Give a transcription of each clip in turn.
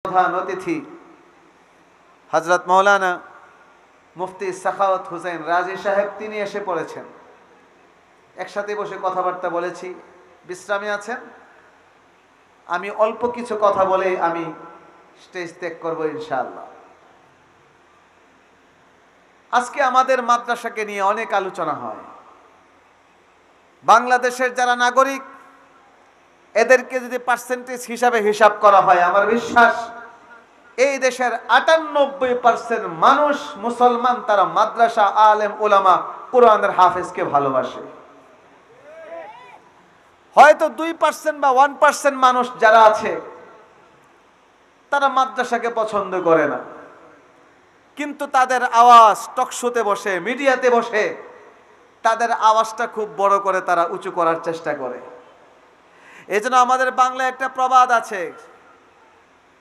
প্রধান অতিথি হযরত মাওলানা মুফতি সাখাওয়াত হোসেন রাজি সাহেব তিনি এসে পড়েছেন। একসাথে বসে কথাবার্তা বলেছি, বিশ্রামে আছেন। আমি অল্প কিছু কথা বলে আমি স্টেজ ত্যাগ করব ইনশাআল্লাহ। আজকে আমাদের মাদ্রাসাকে নিয়ে অনেক আলোচনা হয়। বাংলাদেশের যারা নাগরিক এদেরকে যদি পার্সেন্টেজ হিসাবে হিসাব করা হয়, আমার বিশ্বাস এই দেশের ৯৮% মানুষ মুসলমান, তারা মাদ্রাসা আলেম ওলামা কোরআনের হাফেজকে ভালোবাসে। হয়তো 2% বা 1% মানুষ যারা আছে তারা মাদ্রাসাকে পছন্দ করে না, কিন্তু তাদের আওয়াজ টকশোতে বসে, মিডিয়াতে বসে তাদের আওয়াজটা খুব বড় করে তারা উঁচু করার চেষ্টা করে। এই জন্য আমাদের বাংলায় একটা প্রবাদ আছে,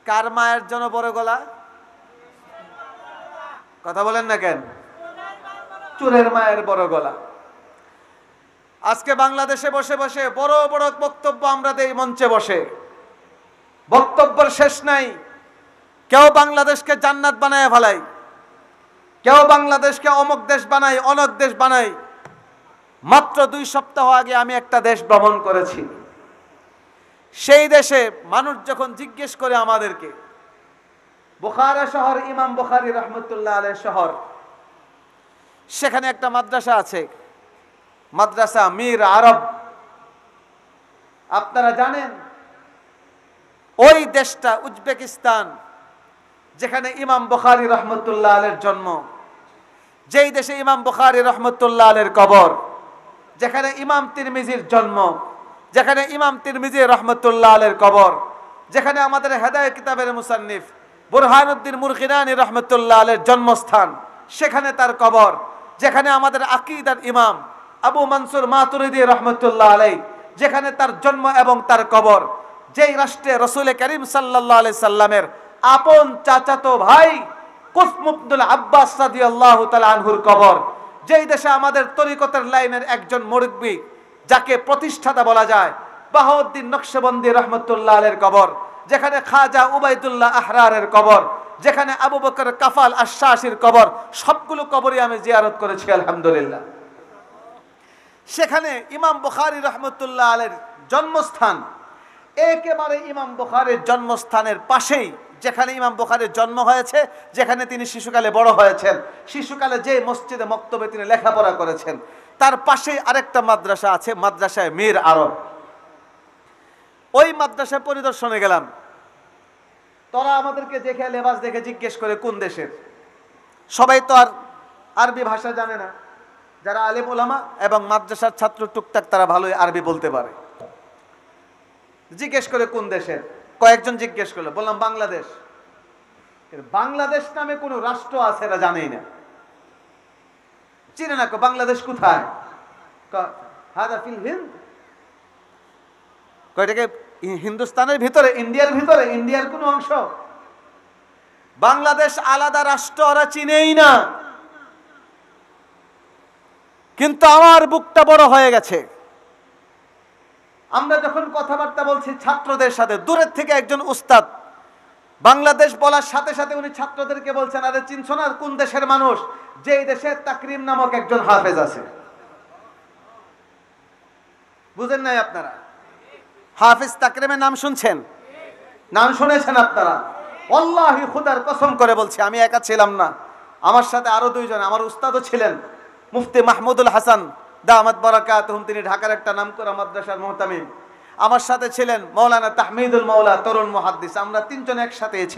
কার মায়ের জন্য বড় গলা? কথা বলেন না কেন? চোরের মায়ের বড় গলা। আজকে বাংলাদেশে বসে বসে বড় বড় বক্তব্য আমরা দেই, মঞ্চে বসে বক্তব্যের শেষ নাই। কেউ বাংলাদেশকে জান্নাত বানায় ফেলাই, কেউ বাংলাদেশকে অমুক দেশ বানায়, অনক দেশ বানায়। মাত্র 2 সপ্তাহ আগে আমি একটা দেশ ভ্রমণ করেছি। সেই দেশে মানুষ যখন জিজ্ঞেস করে আমাদেরকে, বুখারা শহর, ইমাম বুখারী রহমতুল্লাহ আলাইহি শহর, সেখানে একটা মাদ্রাসা আছে, মাদ্রাসা মীর আরব। আপনারা জানেন ওই দেশটা উজবেকিস্তান, যেখানে ইমাম বুখারী রহমতুল্লাহ আলাইহির জন্ম, যেই দেশে ইমাম বুখারী রহমতুল্লাহ আলাইহির কবর, যেখানে ইমাম তিরমিজির জন্ম, যেখানে ইমাম তিরমিজি রহমতুল্লাহ আলাইহির কবর, যেখানে আমাদের হেদায়েত কিতাবের মুসান্নিফ বুরহানুদ্দিন মুরগিনানী রহমতুল্লাহ আলাইহির জন্মস্থান, সেখানে তার কবর, যেখানে আমাদের আকীদার ইমাম আবু মনসুর মাতুরিদি রহমতুল্লাহ আলাইহি, যেখানে তার জন্ম এবং তার কবর, যেই রাষ্ট্রে রাসূল করিম সাল্লাল্লাহু আলাইহি সাল্লামের আপন চাচাতো ভাই কুসম ইবনুল আব্বাস রাদিয়াল্লাহু তাআলা আনহুর কবর, যেই দেশে আমাদের তরিকতের লাইনের একজন মুরব্বী যাকে প্রতিষ্ঠাতা বলা যায় বাহাউদ্দিন নকশবন্দি রহমতুল্লাহ আলাইহির কবর, যেখানে খাজা উবাইদুল্লাহ আহরারের কবর, যেখানে আবু বকর কাফাল আশ-শাশির কবর, সবগুলো কবরই আমি জিয়ারত করেছি আলহামদুলিল্লাহ। সেখানে ইমাম বুখারী রহমতুল্লাহ আলাইহির জন্মস্থান, একেবারে ইমাম বুখারীর জন্মস্থানের পাশেই, যেখানে ইমাম বুখারীর জন্ম হয়েছে, যেখানে তিনি শিশুকালে বড় হয়েছেন, শিশুকালে যে মসজিদে মক্তবে তিনি লেখাপড়া করেছেন, তার পাশেই আরেকটা মাদ্রাসা আছে, মাদ্রাসায় মীর আরব। ওই মাদ্রাসা পরিদর্শনে গেলাম। তারা আমাদেরকে দেখে, লেবাস দেখে জিজ্ঞেস করে কোন দেশের। সবাই তো আর আরবি ভাষা জানে না, যারা আলেম ওলামা এবং মাদ্রাসার ছাত্র টুকটাক তারা ভালোই আরবি বলতে পারে। জিজ্ঞেস করে কোন দেশের, কয়েকজন জিজ্ঞেস করলো, বললাম বাংলাদেশ। বাংলাদেশ নামে কোন রাষ্ট্র আছে এরা জানেই না, চিনে না। বাংলাদেশ কোথায়? হাদা ফিল হিন্দ। কয়টাকে হিন্দুস্তানের ভিতরে, ইন্ডিয়ার ভিতরে, ইন্ডিয়ার কোন অংশ? বাংলাদেশ আলাদা রাষ্ট্র, ওরা চিনেই না। কিন্তু আমার বুকটা বড় হয়ে গেছে। আমরা যখন কথাবার্তা বলছি ছাত্রদের সাথে, দূরের থেকে একজন উস্তাদ বাংলাদেশ বলার সাথে সাথে উনি ছাত্রদেরকে বলছেন, আরে চিনছো না কোন দেশের মানুষ? যেই দেশে তাকরিম নামক একজন হাফেজ আছে। বুঝেন নাই আপনারা? হাফেজ তাকরিমের নাম শুনছেন? নাম শুনেছেন আপনারা? আল্লাহি খুদার কসম করে বলছি, আমি একা ছিলাম না, আমার সাথে আরো 2 জন আমার উস্তাদও ছিলেন। মুফতি মাহমুদুল হাসান দামাত বারাকাতুহুম, তিনি ঢাকার একটা নামকরা মাদ্রাসার মুহতামিম। আমার সাথে ছিলেন মাওলানা তাহমিদুল মাওলা তরুণ মুহাদ্দিস। আমরা 3 জন একসাথে ছিলাম।